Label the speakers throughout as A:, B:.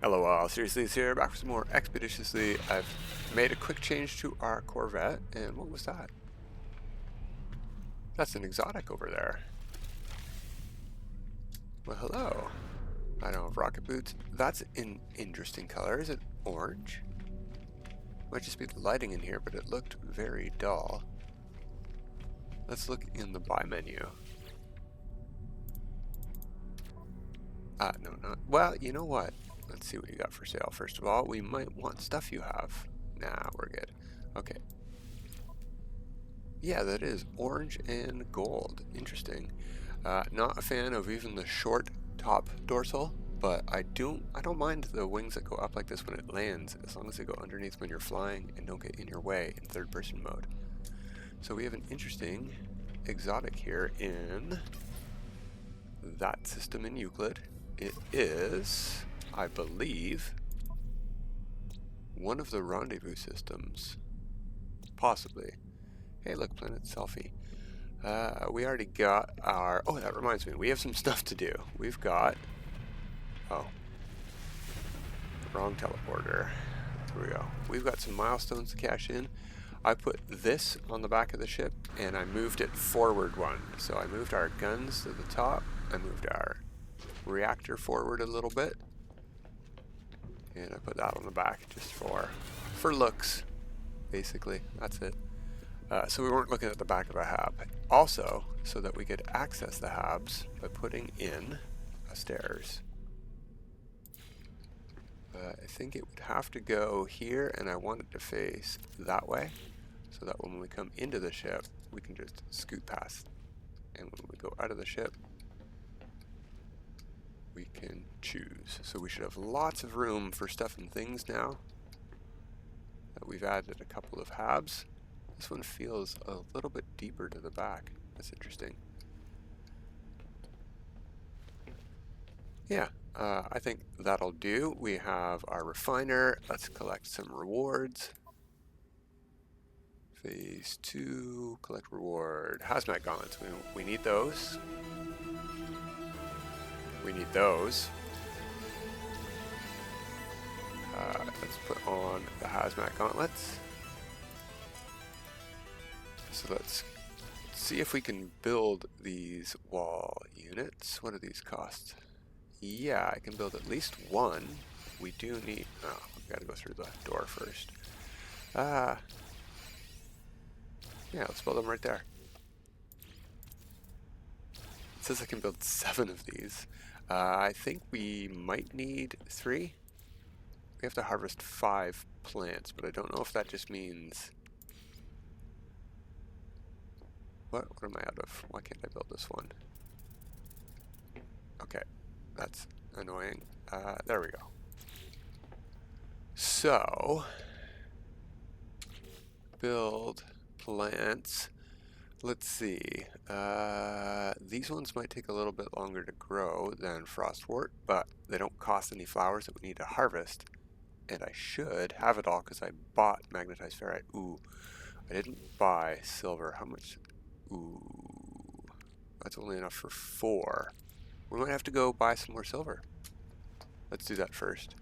A: Hello all, Seriously is here, back for some more Expeditiously. I've made a quick change to our Corvette, and what was that? That's an exotic over there. Well, hello. I don't have rocket boots. That's an interesting color. Is it orange? Might just be the lighting in here, but it looked very dull. Let's look in the buy menu. No, not. Well, you know what? Let's see what you got for sale. First of all, we might want stuff you have. Nah, we're good. Okay. Yeah, that is orange and gold. Interesting. Not a fan of even the short top dorsal, but I don't mind the wings that go up like this when it lands, as long as they go underneath when you're flying and don't get in your way in third person mode. So we have an interesting exotic here in that system in Euclid. It is, I believe, one of the rendezvous systems. Possibly. Hey, look, planet selfie. We already got our... Oh, that reminds me. We have some stuff to do. We've got... Oh. Wrong teleporter. Here we go. We've got some milestones to cash in. I put this on the back of the ship, and I moved it forward one. So I moved our guns to the top. I moved our reactor forward a little bit. And I put that on the back just for looks, basically. That's it. So we weren't looking at the back of a hab. Also, so that we could access the habs by putting in stairs. I think it would have to go here, and I want it to face that way, so that when we come into the ship, we can just scoot past. And when we go out of the ship, we can choose. So we should have lots of room for stuff and things now. We've added a couple of habs. This one feels a little bit deeper to the back. That's interesting. Yeah, I think that'll do. We have our refiner. Let's collect some rewards. Phase 2, collect reward. Hazmat Gauntlets, we need those. We need those. Let's put on the Hazmat Gauntlets. So let's see if we can build these wall units. What do these cost? Yeah, I can build at least one. We do need... Oh, we've got to go through the door first. Yeah, let's build them right there. It says I can build 7 of these. I think we might need 3. We have to harvest 5 plants, but I don't know if that just means... What am I out of? Why can't I build this one? Okay, that's annoying. There we go. So, build plants. Let's see. These ones might take a little bit longer to grow than frostwort, but they don't cost any flowers that we need to harvest. And I should have it all because I bought magnetized ferrite. Ooh, I didn't buy silver. How much? Ooh, that's only enough for 4. We might have to go buy some more silver. Let's do that first.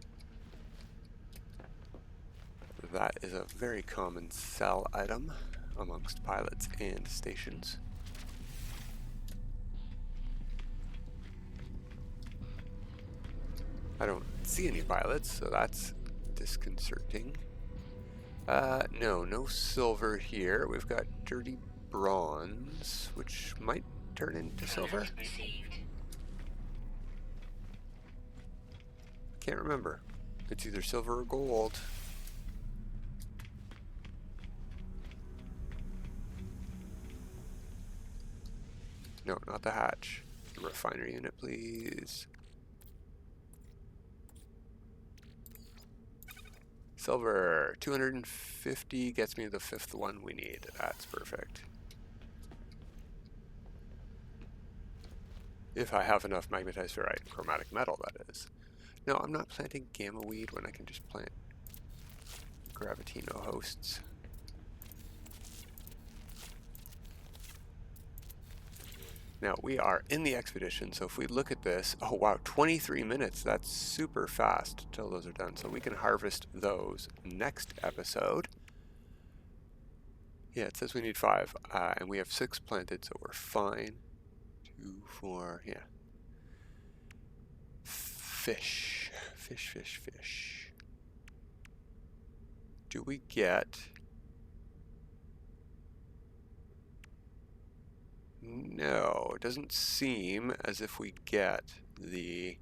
A: That is a very common sell item amongst pilots and stations. I don't see any pilots, so that's disconcerting. No silver here. We've got dirty bronze, which might turn into silver. Can't remember. It's either silver or gold. No, not the hatch. The refinery unit, please. Silver, 250 gets me the 5th one we need. That's perfect. If I have enough magnetized ferrite, chromatic metal, that is. No, I'm not planting gamma weed when I can just plant Gravitino hosts. Now we are in the expedition, so if we look at this, oh wow, 23 minutes, that's super fast till those are done. So we can harvest those next episode. Yeah, it says we need 5, and we have 6 planted, so we're fine. 2, 4, yeah. Fish. Fish, fish, fish. Do we get... No, it doesn't seem as if we get the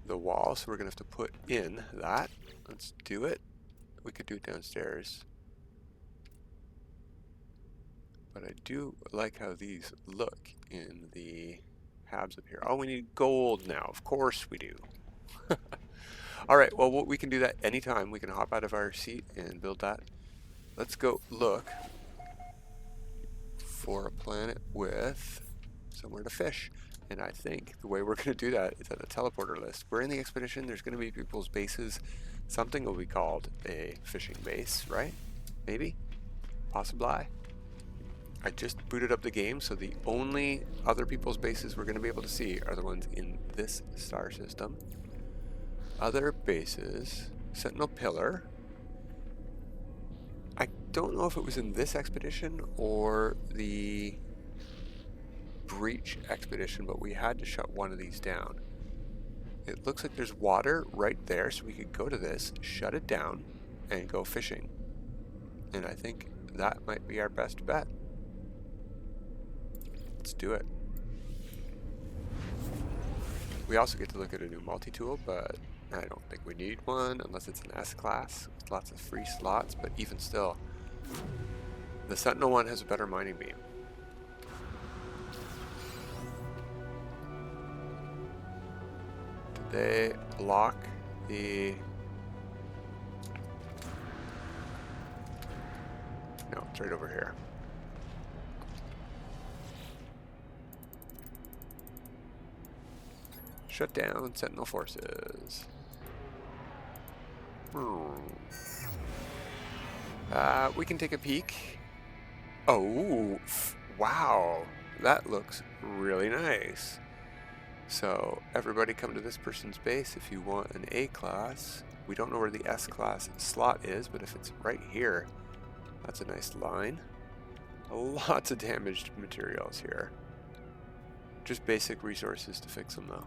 A: wall, so we're gonna have to put in that. Let's do it. We could do it downstairs. But I do like how these look in the tabs up here. Oh, we need gold now. Of course we do. Alright, well we can do that anytime. We can hop out of our seat and build that. Let's go look for a planet with somewhere to fish. And I think the way we're going to do that is at the teleporter list. We're in the expedition, there's going to be people's bases. Something will be called a fishing base, right? Maybe? Possibly. I just booted up the game, so the only other people's bases we're going to be able to see are the ones in this star system. Other bases, Sentinel Pillar. I don't know if it was in this expedition or the Breach expedition, but we had to shut one of these down. It looks like there's water right there, so we could go to this, shut it down, and go fishing. And I think that might be our best bet. Let's do it. We also get to look at a new multi-tool, but I don't think we need one unless it's an S-class. Lots of free slots, but even still, the Sentinel one has a better mining beam. Did they block the... No, it's right over here. Shut down Sentinel forces. We can take a peek. Oh, wow. That looks really nice. So everybody come to this person's base if you want an A-class. We don't know where the S-class slot is, but if it's right here, that's a nice line. Lots of damaged materials here. Just basic resources to fix them though.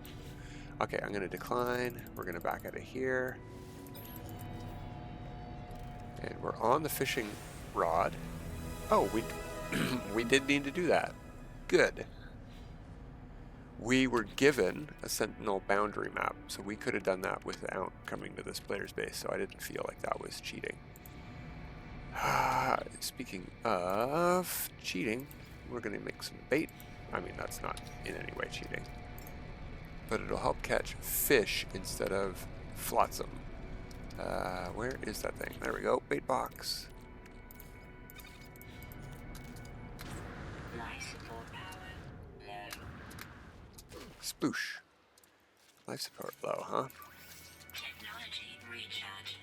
A: Okay, I'm going to decline. We're going to back out of here. And we're on the fishing rod. Oh, we did need to do that. Good. We were given a Sentinel boundary map, so we could have done that without coming to this player's base, so I didn't feel like that was cheating. Speaking of cheating, we're going to make some bait. I mean, that's not in any way cheating. But it'll help catch fish instead of flotsam. Where is that thing? There we go. Bait box.
B: Life support power low.
A: Sploosh. Life support low, huh?
B: Technology recharge.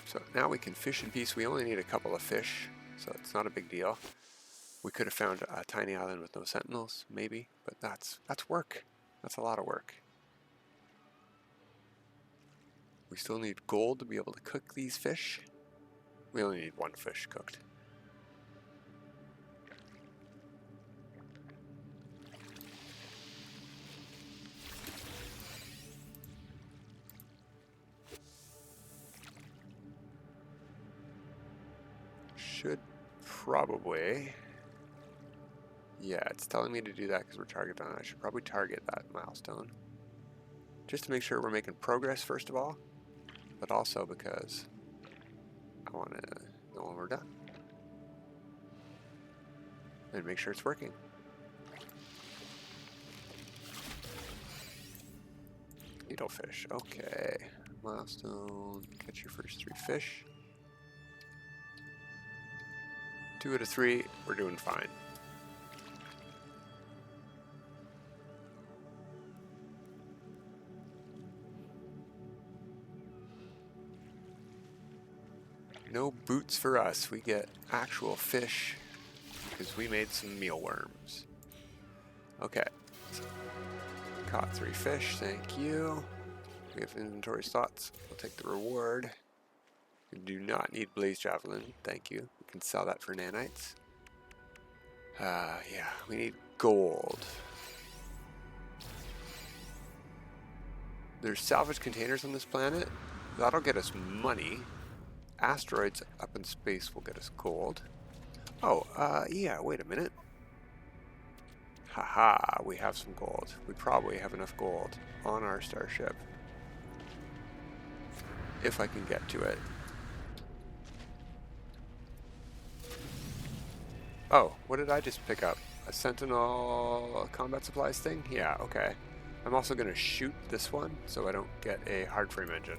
A: So now we can fish in peace. We only need a couple of fish, so it's not a big deal. We could have found a tiny island with no sentinels, maybe, but that's work. That's a lot of work. We still need gold to be able to cook these fish. We only need one fish cooked. Should probably... Yeah, it's telling me to do that because we're targeted on it. I should probably target that milestone. Just to make sure we're making progress, first of all. But also because I want to know when we're done. And make sure it's working. Needlefish, okay. Milestone, catch your first 3 fish. 2 out of 3, we're doing fine. No boots for us. We get actual fish. because we made some mealworms. Okay. So, caught 3 fish, thank you. We have inventory slots. We'll take the reward. We do not need blaze javelin, thank you. We can sell that for nanites. Yeah, we need gold. There's salvage containers on this planet. That'll get us money. Asteroids up in space will get us gold. Oh, yeah, wait a minute. Haha, we have some gold. We probably have enough gold on our starship. If I can get to it. Oh, what did I just pick up? A Sentinel combat supplies thing? Yeah, okay. I'm also going to shoot this one so I don't get a hard frame engine.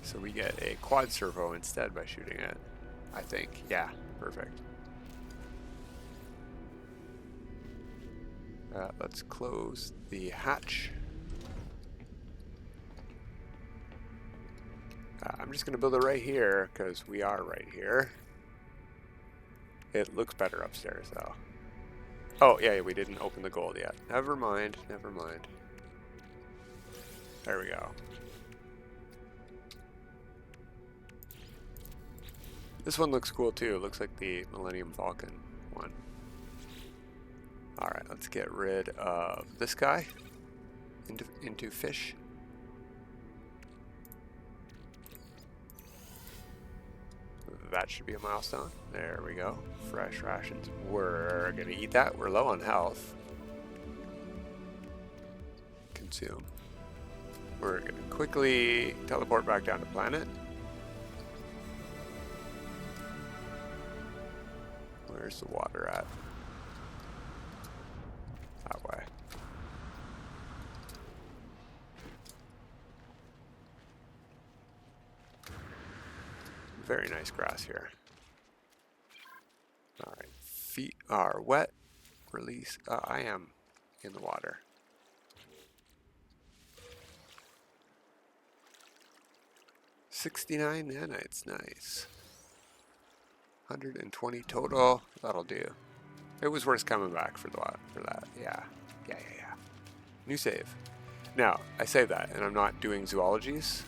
A: So we get a quad servo instead by shooting it, I think. Yeah, perfect. Let's close the hatch. I'm just going to build it right here because we are right here. It looks better upstairs though. Oh, yeah, we didn't open the gold yet. Never mind, never mind. There we go. This one looks cool too. It looks like the Millennium Falcon one. Alright, let's get rid of this guy. Into fish. That should be a milestone. There we go. Fresh rations. We're gonna eat that. We're low on health. Consume. We're gonna quickly teleport back down to planet. Where's the water at? That way. Very nice grass here. Alright, feet are wet. Release. I am in the water. $69 nanites, nice. 120 total, that'll do. It was worth coming back for that. Yeah. New save. Now, I say that, and I'm not doing zoologies.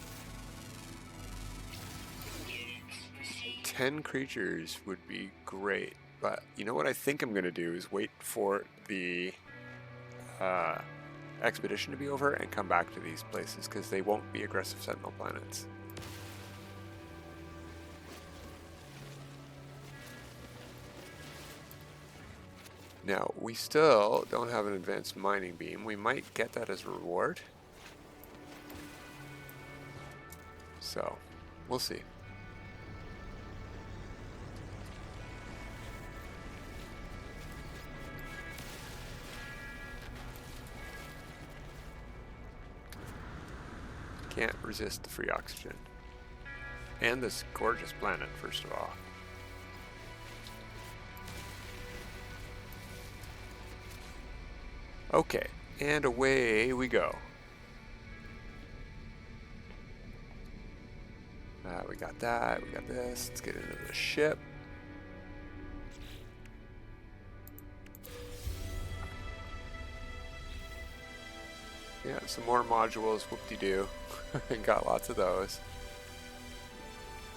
A: 10 creatures would be great, but you know what I think I'm going to do is wait for the expedition to be over and come back to these places, because they won't be aggressive Sentinel planets. Now, we still don't have an advanced mining beam. We might get that as a reward. So, we'll see. Can't resist the free oxygen. And this gorgeous planet, first of all. Okay, and away we go. We got that, we got this. Let's get into the ship. Yeah, some more modules, whoop-de-doo. Got lots of those.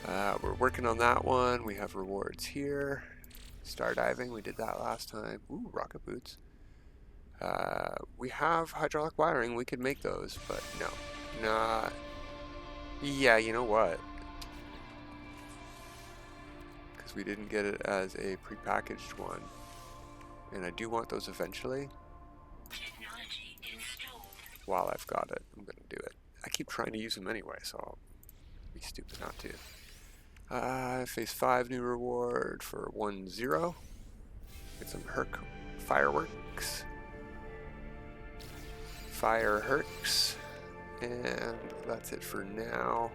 A: We're working on that one. We have rewards here. Star diving, we did that last time. Ooh, rocket boots. We have hydraulic wiring, we could make those, but no. Nah. Yeah, you know what? Because we didn't get it as a prepackaged one. And I do want those eventually.
B: Technology installed.
A: While I've got it, I'm going to do it. I keep trying to use them anyway, so I'll be stupid not to. Phase 5 new reward for 1-0. Get some Herc fireworks. Fire Hercs. And that's it for now.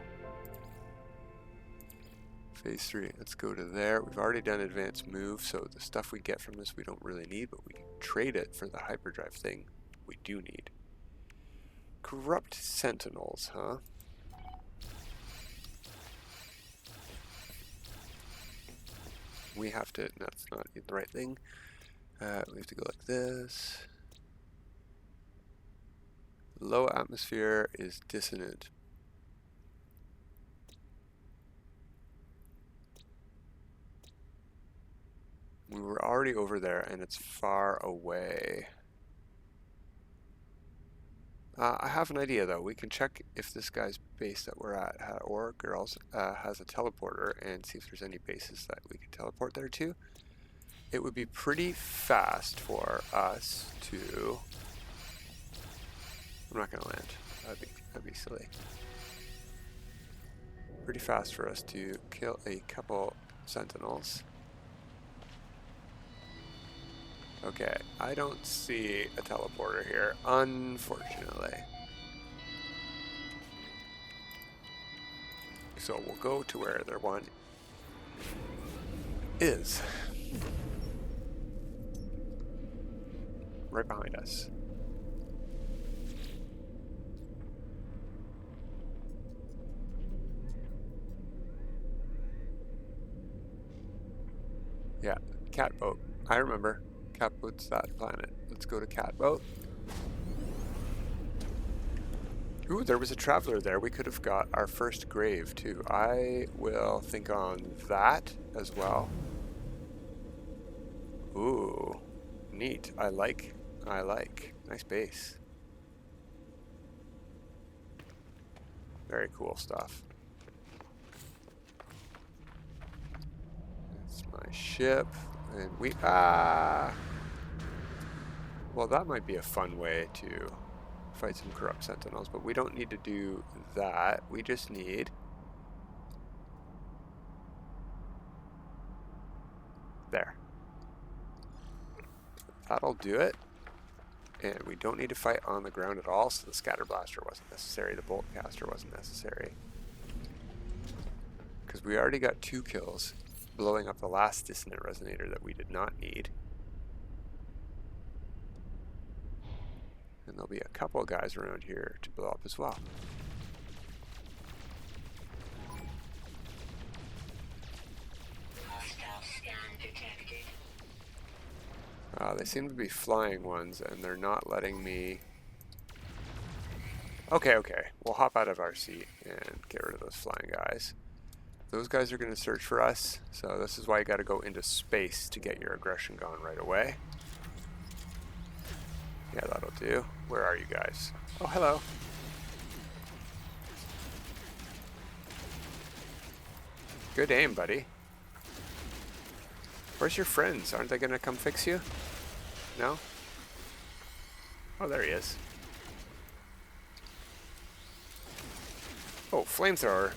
A: Phase 3, let's go to there. We've already done advanced move, so the stuff we get from this we don't really need, but we can trade it for the hyperdrive thing we do need. Corrupt Sentinels, huh? we have to, that's not the right thing. We have to go like this. Low atmosphere is dissonant. We were already over there and it's far away. I have an idea though. We can check if this guy's base that we're at, or girls, has a teleporter and see if there's any bases that we can teleport there to. It would be pretty fast for us to... I'm not going to land. That'd be silly. Pretty fast for us to kill a couple sentinels. Okay, I don't see a teleporter here, unfortunately. So we'll go to where their one is. Right behind us. Yeah, Catboat. I remember. Catboat's that planet. Let's go to Catboat. Ooh, there was a traveler there. We could have got our first grave too. I will think on that as well. Ooh, neat. I like. Nice base. Very cool stuff. That's my ship. And we, well, that might be a fun way to fight some corrupt sentinels, but we don't need to do that. We just need... There. That'll do it. And we don't need to fight on the ground at all, so the scatter blaster wasn't necessary, the bolt caster wasn't necessary. Because we already got 2 kills, blowing up the last dissonant resonator that we did not need. And there'll be a couple of guys around here to blow up as well.
B: Hostile scan detected.
A: They seem to be flying ones, and they're not letting me... Okay. We'll hop out of our seat and get rid of those flying guys. Those guys are going to search for us, so this is why you got to go into space to get your aggression gone right away. Yeah, that'll do. Where are you guys? Oh, hello. Good aim, buddy. Where's your friends? Aren't they going to come fix you? No? Oh, there he is. Oh, flamethrower.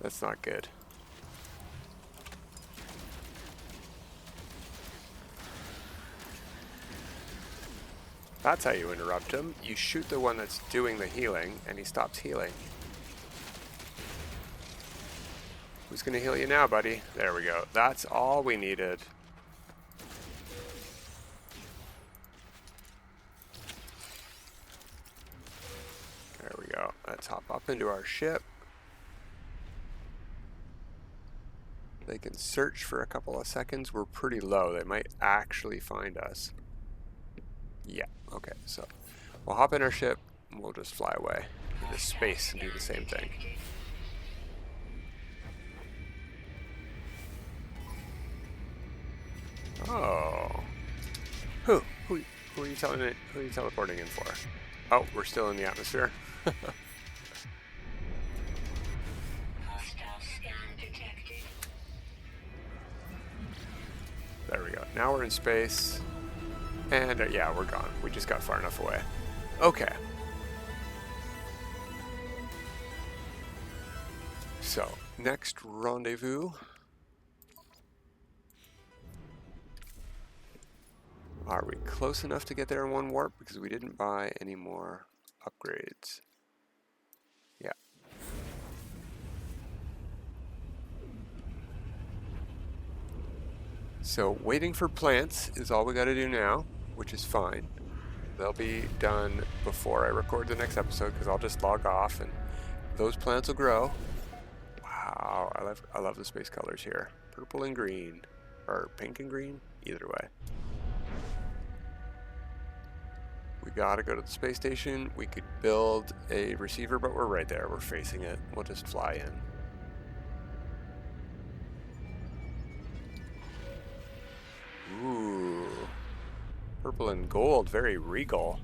A: That's not good. That's how you interrupt him. You shoot the one that's doing the healing, and he stops healing. Who's gonna heal you now, buddy? There we go. That's all we needed. There we go. Let's hop up into our ship. They can search for a couple of seconds. We're pretty low. They might actually find us. Yeah, okay, so we'll hop in our ship and we'll just fly away into space and do the same thing. Oh. Who are you telling it? Who are you teleporting in for? Oh, we're still in the atmosphere.
B: Hostile scan detected.
A: There we go. Now we're in space. And yeah, we're gone. We just got far enough away. Okay. So, next rendezvous. Are we close enough to get there in one warp? Because we didn't buy any more upgrades. Yeah. So, waiting for plants is all we got to do now. which is fine. They'll be done before I record the next episode because I'll just log off and those plants will grow. Wow, I love the space colors here. Purple and green, or pink and green, either way. We gotta go to the space station. We could build a receiver, but we're right there. We're facing it. We'll just fly in. Ooh. Purple and gold, very regal.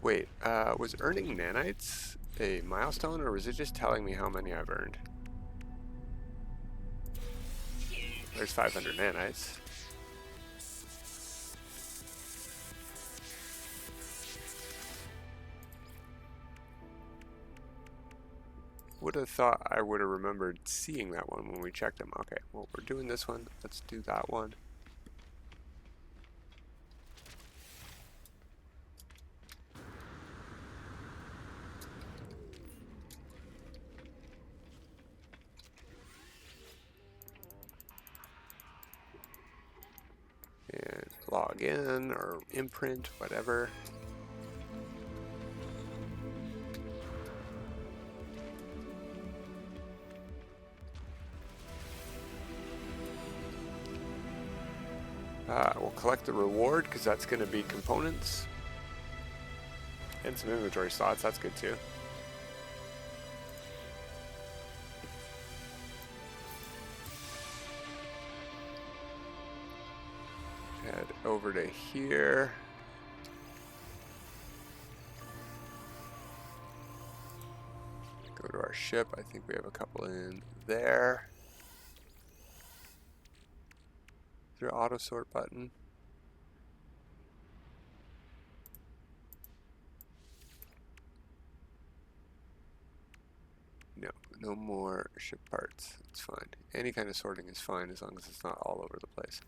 A: Wait, was earning nanites a milestone, or was it just telling me how many I've earned? There's 500 nanites. Would have thought I would have remembered seeing that one when we checked them. Okay, well, we're doing this one. Let's do that one. And log in or imprint, whatever. We'll collect the reward because that's going to be components and some inventory slots. That's good too. Head over to here. Go to our ship. I think we have a couple in there. Is there an auto sort button? No, no more ship parts. It's fine. Any kind of sorting is fine as long as it's not all over the place.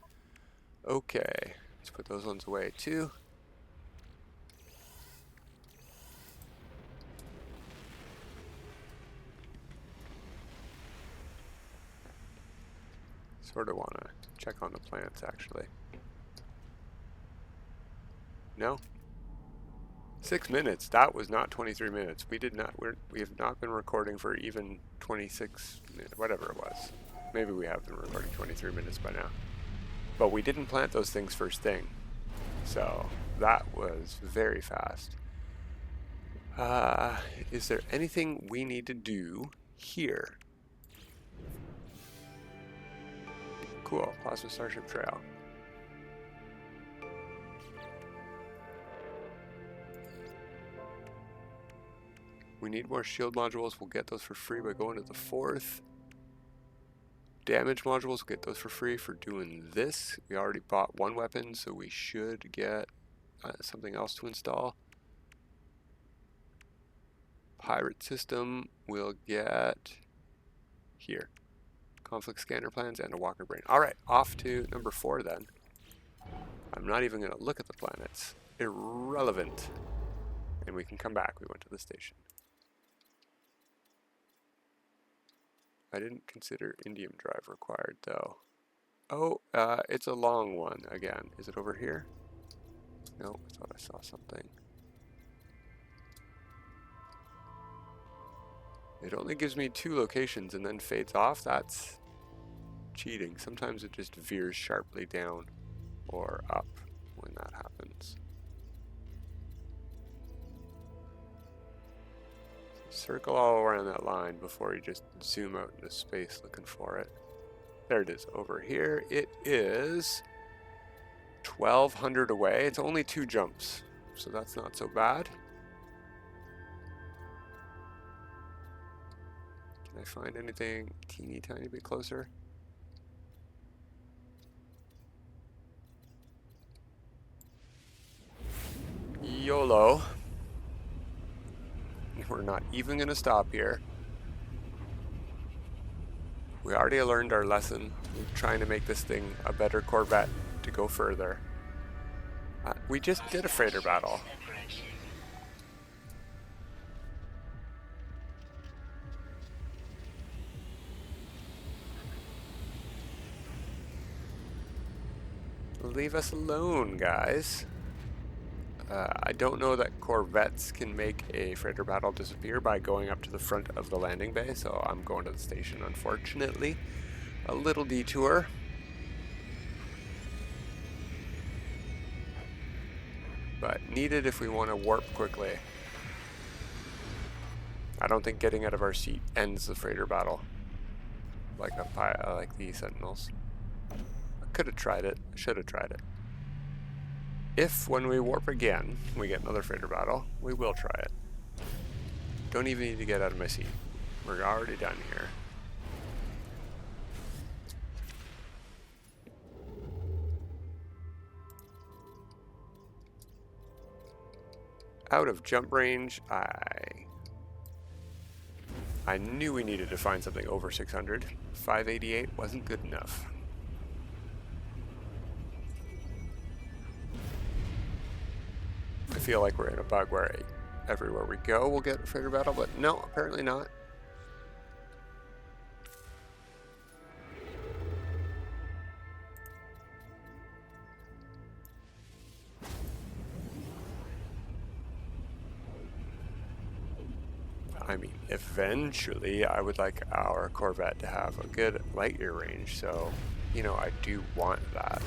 A: Okay, let's put those ones away too. Sort of want to check on the plants actually. No? 6 minutes. That was not 23 minutes. We have not been recording for even 26 minutes, whatever it was. Maybe we have been recording 23 minutes by now. But we didn't plant those things first thing. So that was very fast. Is there anything we need to do here? Cool. Plasma Starship Trail. We need more shield modules. We'll get those for free by going to the 4th. Damage modules, we'll get those for free for doing this. We already bought one weapon, so we should get something else to install. Pirate system, we'll get here. Conflict scanner plans and a walker brain. Alright, off to number 4 then. I'm not even going to look at the planets. Irrelevant. And we can come back. We went to the station. I didn't consider indium drive required though. Oh, it's a long one again. Is it over here? No, I thought I saw something. It only gives me 2 locations and then fades off. That's cheating. Sometimes it just veers sharply down or up when that happens. Circle all around that line before you just zoom out into space looking for it. There it is over here. It is 1,200 away. It's only 2 jumps, so that's not so bad. Can I find anything teeny tiny bit closer? YOLO. We're not even going to stop here. We already learned our lesson. We're trying to make this thing a better Corvette to go further. We just did a freighter battle. Leave us alone, guys. I don't know that Corvettes can make a freighter battle disappear by going up to the front of the landing bay, so I'm going to the station, unfortunately. A little detour. But needed if we want to warp quickly. I don't think getting out of our seat ends the freighter battle. Like the Sentinels. I could have tried it. Should have tried it. If, when we warp again, we get another freighter battle, we will try it. Don't even need to get out of my seat. We're already done here. Out of jump range, I knew we needed to find something over 600. 588 wasn't good enough. I feel like we're in a bug where everywhere we go we'll get a freighter battle, but no, apparently not. I mean, eventually I would like our Corvette to have a good light year range, so, you know, I do want that.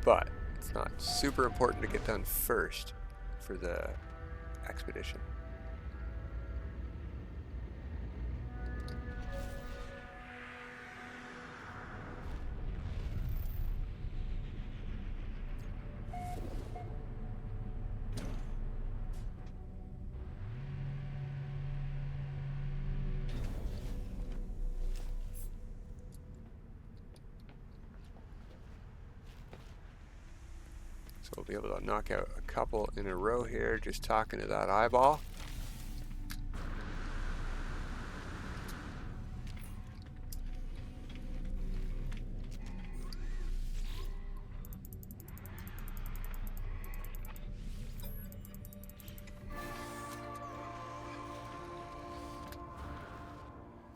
A: But it's not super important to get done first for the expedition. So we'll be able to knock out a couple in a row here, just talking to that eyeball.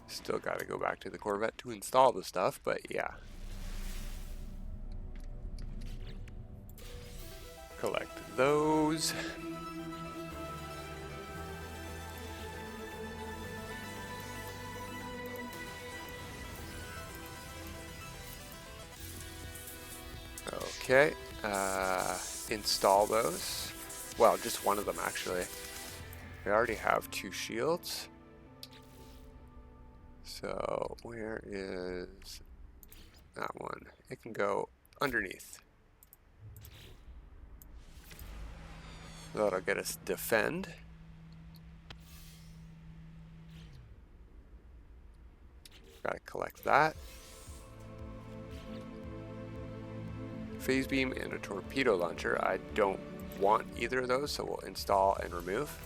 A: Still got to go back to the Corvette to install the stuff, but yeah. Collect those. Okay, install those. Well, just one of them actually. We already have 2 shields. So where is that one? It can go underneath. That'll get us defend. Gotta collect that. Phase beam and a torpedo launcher. I don't want either of those, so we'll install and remove.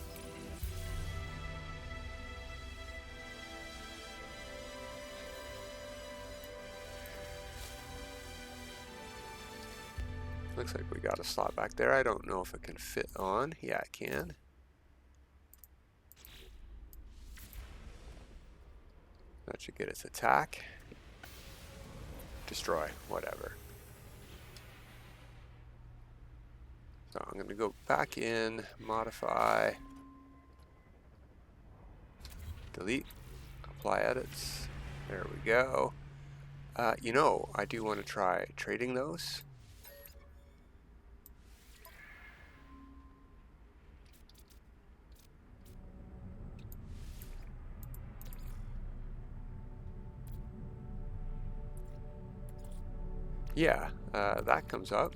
A: Looks like we got a slot back there. I don't know if it can fit on. Yeah, it can. That should get its attack. Destroy, whatever. So I'm going to go back in, modify, delete, apply edits. There we go. You know, I do want to try trading those. Yeah, that comes up.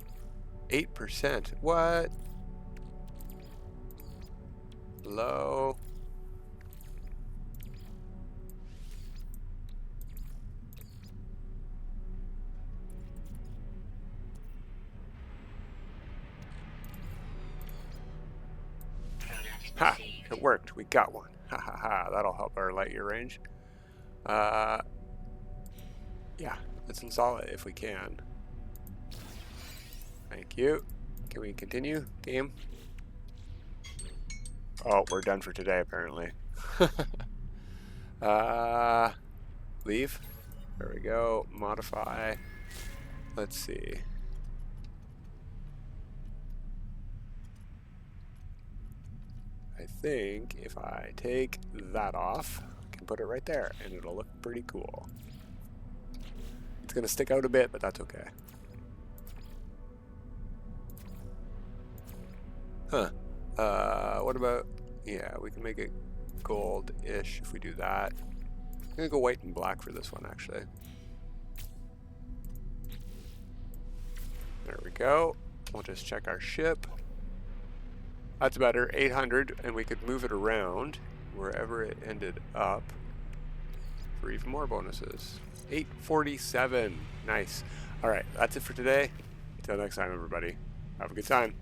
A: 8%. What? Low. Ha! It worked. We got one. Ha ha ha. That'll help our light year range. Yeah, let's install it if we can. Thank you. Can we continue? Game? Oh, we're done for today, apparently. Leave. There we go. Modify. Let's see. I think if I take that off, I can put it right there, and it'll look pretty cool. It's gonna stick out a bit, but that's okay. Huh. What about, yeah, we can make it gold-ish if we do that. I'm gonna go white and black for this one, actually. There we go. We'll just check our ship. That's better, 800, and we could move it around wherever it ended up for even more bonuses. 847, nice. All right, that's it for today. Until next time, everybody. Have a good time.